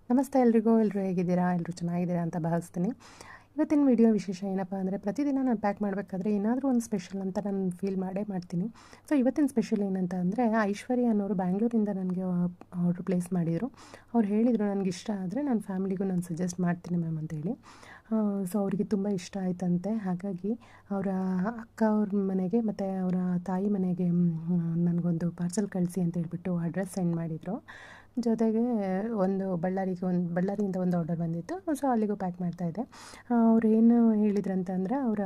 ನಮಸ್ತೆ ಎಲ್ರಿಗೂ. ಎಲ್ಲರೂ ಹೇಗಿದ್ದೀರಾ? ಎಲ್ಲರೂ ಚೆನ್ನಾಗಿದ್ದೀರಾ ಅಂತ ಭಾವಿಸ್ತೀನಿ. ಇವತ್ತಿನ ವಿಡಿಯೋ ವಿಶೇಷ ಏನಪ್ಪ ಅಂದರೆ, ಪ್ರತಿದಿನ ನಾನು ಪ್ಯಾಕ್ ಮಾಡಬೇಕಾದ್ರೆ ಏನಾದರೂ ಒಂದು ಸ್ಪೆಷಲ್ ಅಂತ ನಾನು ಫೀಲ್ ಮಾಡೇ ಮಾಡ್ತೀನಿ. ಸೊ ಇವತ್ತಿನ ಸ್ಪೆಷಲ್ ಏನಂತ ಅಂದರೆ, ಐಶ್ವರ್ಯ ಅನ್ನೋರು ಬ್ಯಾಂಗ್ಳೂರಿಂದ ನನಗೆ ಆರ್ಡ್ರ್ ಪ್ಲೇಸ್ ಮಾಡಿದರು. ಅವ್ರು ಹೇಳಿದರು, ನನಗೆ ಇಷ್ಟ ಆದರೆ ನನ್ನ ಫ್ಯಾಮಿಲಿಗೂ ನಾನು ಸಜೆಸ್ಟ್ ಮಾಡ್ತೀನಿ ಮ್ಯಾಮ್ ಅಂತೇಳಿ. ಸೊ ಅವರಿಗೆ ತುಂಬ ಇಷ್ಟ ಆಯ್ತಂತೆ. ಹಾಗಾಗಿ ಅವರ ಅಕ್ಕ ಅವ್ರ ಮನೆಗೆ ಮತ್ತು ಅವರ ತಾಯಿ ಮನೆಗೆ ನನಗೊಂದು ಪಾರ್ಸಲ್ ಕಳಿಸಿ ಅಂತ ಹೇಳ್ಬಿಟ್ಟು ಅಡ್ರೆಸ್ ಸೆಂಡ್ ಮಾಡಿದರು. ಜೊತೆಗೆ ಬಳ್ಳಾರಿಯಿಂದ ಒಂದು ಆರ್ಡರ್ ಬಂದಿತ್ತು. ಸೊ ಅಲ್ಲಿಗೂ ಪ್ಯಾಕ್ ಮಾಡ್ತಾಯಿದ್ದೆ. ಅವ್ರು ಏನು ಹೇಳಿದ್ರಂತಂದರೆ, ಅವರ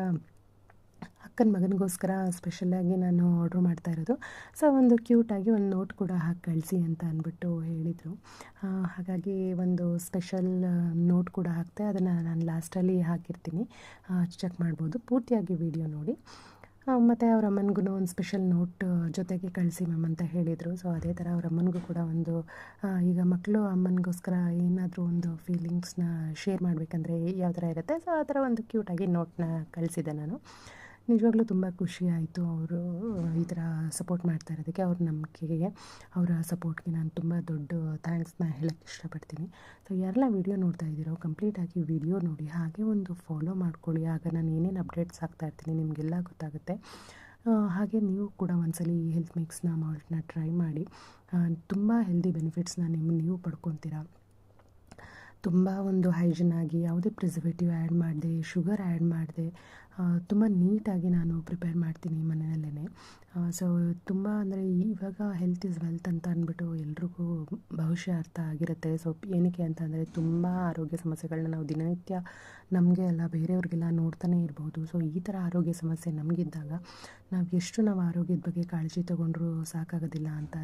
ಅಕ್ಕನ ಮಗನಿಗೋಸ್ಕರ ಸ್ಪೆಷಲಾಗಿ ನಾನು ಆರ್ಡ್ರ್ ಮಾಡ್ತಾ ಇರೋದು. ಸೊ ಒಂದು ಕ್ಯೂಟಾಗಿ ಒಂದು ನೋಟ್ ಕೂಡ ಹಾಕಿ ಕಳಿಸಿ ಅಂತ ಅಂದ್ಬಿಟ್ಟು ಹೇಳಿದರು. ಹಾಗಾಗಿ ಒಂದು ಸ್ಪೆಷಲ್ ನೋಟ್ ಕೂಡ ಹಾಕ್ತೆ. ಅದನ್ನು ನಾನು ಲಾಸ್ಟಲ್ಲಿ ಹಾಕಿರ್ತೀನಿ, ಚೆಕ್ ಮಾಡ್ಬೋದು. ಪೂರ್ತಿಯಾಗಿ ವಿಡಿಯೋ ನೋಡಿ. ಮತ್ತು ಅವ್ರ ಅಮ್ಮನಿಗೂ ಒಂದು ಸ್ಪೆಷಲ್ ನೋಟ್ ಜೊತೆಗೆ ಕಳಿಸಿ ಮ್ಯಾಮ್ ಅಂತ ಹೇಳಿದರು. ಸೊ ಅದೇ ಥರ ಅವ್ರ ಅಮ್ಮನಿಗೂ ಕೂಡ ಒಂದು, ಈಗ ಮಕ್ಕಳು ಅಮ್ಮನಿಗೋಸ್ಕರ ಏನಾದರೂ ಒಂದು ಫೀಲಿಂಗ್ಸ್ನ ಶೇರ್ ಮಾಡಬೇಕಂದ್ರೆ ಯಾವ ಥರ ಇರುತ್ತೆ, ಸೊ ಆ ಥರ ಒಂದು ಕ್ಯೂಟಾಗಿ ನೋಟ್ನ ಕಳಿಸಿದೆ ನಾನು. ನಿಜವಾಗ್ಲೂ ತುಂಬ ಖುಷಿ ಆಯಿತು ಅವರು ಈ ಥರ ಸಪೋರ್ಟ್ ಮಾಡ್ತಾ ಇರೋದಕ್ಕೆ. ಅವ್ರ ನಂಬಿಕೆಗೆ, ಅವರ ಸಪೋರ್ಟ್ಗೆ ನಾನು ತುಂಬ ದೊಡ್ಡ ಥ್ಯಾಂಕ್ಸ್ನ ಹೇಳೋಕ್ಕೆ ಇಷ್ಟಪಡ್ತೀನಿ. ಸೊ ಯಾರೆಲ್ಲ ವೀಡಿಯೋ ನೋಡ್ತಾ ಇದ್ದೀರೋ, ಕಂಪ್ಲೀಟಾಗಿ ವಿಡಿಯೋ ನೋಡಿ, ಹಾಗೆ ಒಂದು ಫಾಲೋ ಮಾಡ್ಕೊಳ್ಳಿ. ಆಗ ನಾನು ಏನೇನು ಅಪ್ಡೇಟ್ಸ್ ಹಾಕ್ತಾಯಿರ್ತೀನಿ ನಿಮಗೆಲ್ಲ ಗೊತ್ತಾಗುತ್ತೆ. ಹಾಗೆ ನೀವು ಕೂಡ ಒಂದ್ಸಲಿ ಈ ಹೆಲ್ತ್ ಮಿಕ್ಸ್ನ ಮಾಲ್ಟ್ನ ಟ್ರೈ ಮಾಡಿ. ತುಂಬ ಹೆಲ್ದಿ ಬೆನಿಫಿಟ್ಸ್ನ ನೀವು ಪಡ್ಕೊತೀರಾ. ತುಂಬ ಒಂದು ಹೈಜಿನ್ ಆಗಿ, ಯಾವುದೇ ಪ್ರಿಸರ್ವೇಟಿವ್ ಆ್ಯಡ್ ಮಾಡದೆ, ಶುಗರ್ ಆ್ಯಡ್ ಮಾಡದೆ, ತುಂಬ ನೀಟಾಗಿ ನಾನು ಪ್ರಿಪೇರ್ ಮಾಡ್ತೀನಿ ಮನೆಯಲ್ಲೇ. ಸೊ ತುಂಬ ಅಂದರೆ ಇವಾಗ ಹೆಲ್ತ್ ಇಸ್ ವೆಲ್ತ್ ಅಂತ ಅಂದ್ಬಿಟ್ಟು ಎಲ್ರಿಗೂ ಬಹುಶಃ ಅರ್ಥ ಆಗಿರುತ್ತೆ. ಸೊ ಏನಕ್ಕೆ ಅಂತ ಅಂದರೆ, ತುಂಬ ಆರೋಗ್ಯ ಸಮಸ್ಯೆಗಳನ್ನ ನಾವು ದಿನನಿತ್ಯ ನಮಗೆ ಅಲ್ಲ ಬೇರೆಯವ್ರಿಗೆಲ್ಲ ನೋಡ್ತಾನೆ ಇರ್ಬೋದು. ಸೊ ಈ ಥರ ಆರೋಗ್ಯ ಸಮಸ್ಯೆ ನಮಗಿದ್ದಾಗ ನಾವು ಆರೋಗ್ಯದ ಬಗ್ಗೆ ಕಾಳಜಿ ತೊಗೊಂಡ್ರೂ ಸಾಕಾಗೋದಿಲ್ಲ ಅಂತ.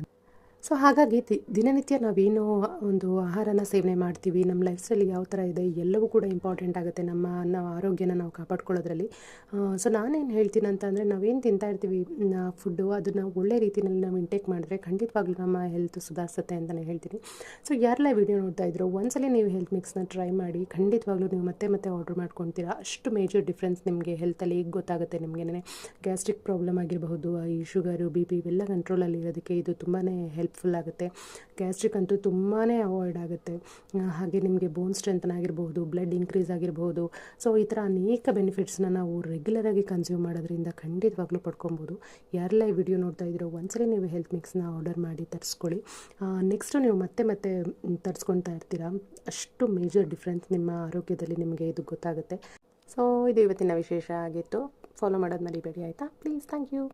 ಸೊ ಹಾಗಾಗಿ ದಿನನಿತ್ಯ ನಾವೇನು ಒಂದು ಆಹಾರನ ಸೇವನೆ ಮಾಡ್ತೀವಿ, ನಮ್ಮ ಲೈಫ್ ಸ್ಟೈಲ್ ಯಾವ ಥರ ಇದೆ, ಎಲ್ಲವೂ ಕೂಡ ಇಂಪಾರ್ಟೆಂಟ್ ಆಗುತ್ತೆ ನಮ್ಮ ಆರೋಗ್ಯನ ನಾವು ಕಾಪಾಡ್ಕೊಳ್ಳೋದ್ರಲ್ಲಿ. ಸೊ ನಾನೇನು ಹೇಳ್ತೀನಿ ಅಂತ ಅಂದರೆ, ನಾವೇನು ತಿಂತಾ ಇರ್ತೀವಿ ಫುಡ್ಡು, ಅದನ್ನು ಒಳ್ಳೆ ರೀತಿಯಲ್ಲಿ ನಾವು ಇಂಟೇಕ್ ಮಾಡಿದ್ರೆ ಖಂಡಿತವಾಗ್ಲೂ ನಮ್ಮ ಹೆಲ್ತ್ ಸುಧಾರಿಸುತ್ತೆ ಅಂತಲೇ ಹೇಳ್ತೀನಿ. ಸೊ ಯಾರೆಲ್ಲ ವಿಡಿಯೋ ನೋಡ್ತಾ ಇದ್ರು, ಒಂದ್ಸಲಿ ನೀವು ಹೆಲ್ತ್ ಮಿಕ್ಸ್ನ ಟ್ರೈ ಮಾಡಿ. ಖಂಡಿತವಾಗ್ಲೂ ನೀವು ಮತ್ತೆ ಆರ್ಡ್ರ್ ಮಾಡ್ಕೊತೀರಾ. ಅಷ್ಟು ಮೇಜರ್ ಡಿಫ್ರೆನ್ಸ್ ನಿಮಗೆ ಹೆಲ್ತಲ್ಲಿ ಈಗ ಗೊತ್ತಾಗುತ್ತೆ. ನಿಮಗೇನೆ ಗ್ಯಾಸ್ಟ್ರಿಕ್ ಪ್ರಾಬ್ಲಮ್ ಆಗಿರಬಹುದು, ಈ ಶುಗರು, BP ಇವೆಲ್ಲ ಕಂಟ್ರೋಲಲ್ಲಿ ಇರೋದಕ್ಕೆ ಇದು ತುಂಬಾ ಹೆಲ್ಪ್ಫುಲ್ ಆಗುತ್ತೆ. ಗ್ಯಾಸ್ಟ್ರಿಕ್ ಅಂತೂ ತುಂಬಾ ಅವಾಯ್ಡ್ ಆಗುತ್ತೆ. ಹಾಗೆ ನಿಮಗೆ ಬೋನ್ ಸ್ಟ್ರೆಂಥನ್ ಆಗಿರ್ಬೋದು, ಬ್ಲಡ್ ಇನ್ಕ್ರೀಸ್ ಆಗಿರ್ಬೋದು. ಸೊ ಈ ಥರ ಅನೇಕ ಬೆನಿಫಿಟ್ಸ್ನ ನಾವು ರೆಗ್ಯುಲರಾಗಿ ಕನ್ಸ್ಯೂಮ್ ಮಾಡೋದ್ರಿಂದ ಖಂಡಿತವಾಗ್ಲೂ ಪಡ್ಕೊಬೋದು. ಯಾರೆಲ್ಲ ಈ ವಿಡಿಯೋ ನೋಡ್ತಾ ಇದ್ದೀರೋ, ಒಂದ್ಸಲಿ ನೀವು ಹೆಲ್ತ್ ಮಿಕ್ಸ್ನ ಆರ್ಡರ್ ಮಾಡಿ ತರಿಸ್ಕೊಳ್ಳಿ. ನೆಕ್ಸ್ಟು ನೀವು ಮತ್ತೆ ತರಿಸ್ಕೊಳ್ತಾ ಇರ್ತೀರಾ. ಅಷ್ಟು ಮೇಜರ್ ಡಿಫ್ರೆನ್ಸ್ ನಿಮ್ಮ ಆರೋಗ್ಯದಲ್ಲಿ ನಿಮಗೆ ಇದು ಗೊತ್ತಾಗುತ್ತೆ. ಸೊ ಇದು ಇವತ್ತಿನ ವಿಶೇಷ ಆಗಿತ್ತು. ಫಾಲೋ ಮಾಡೋದು ಮರಿಬೇಡಿ ಆಯಿತಾ? ಪ್ಲೀಸ್. Thank you.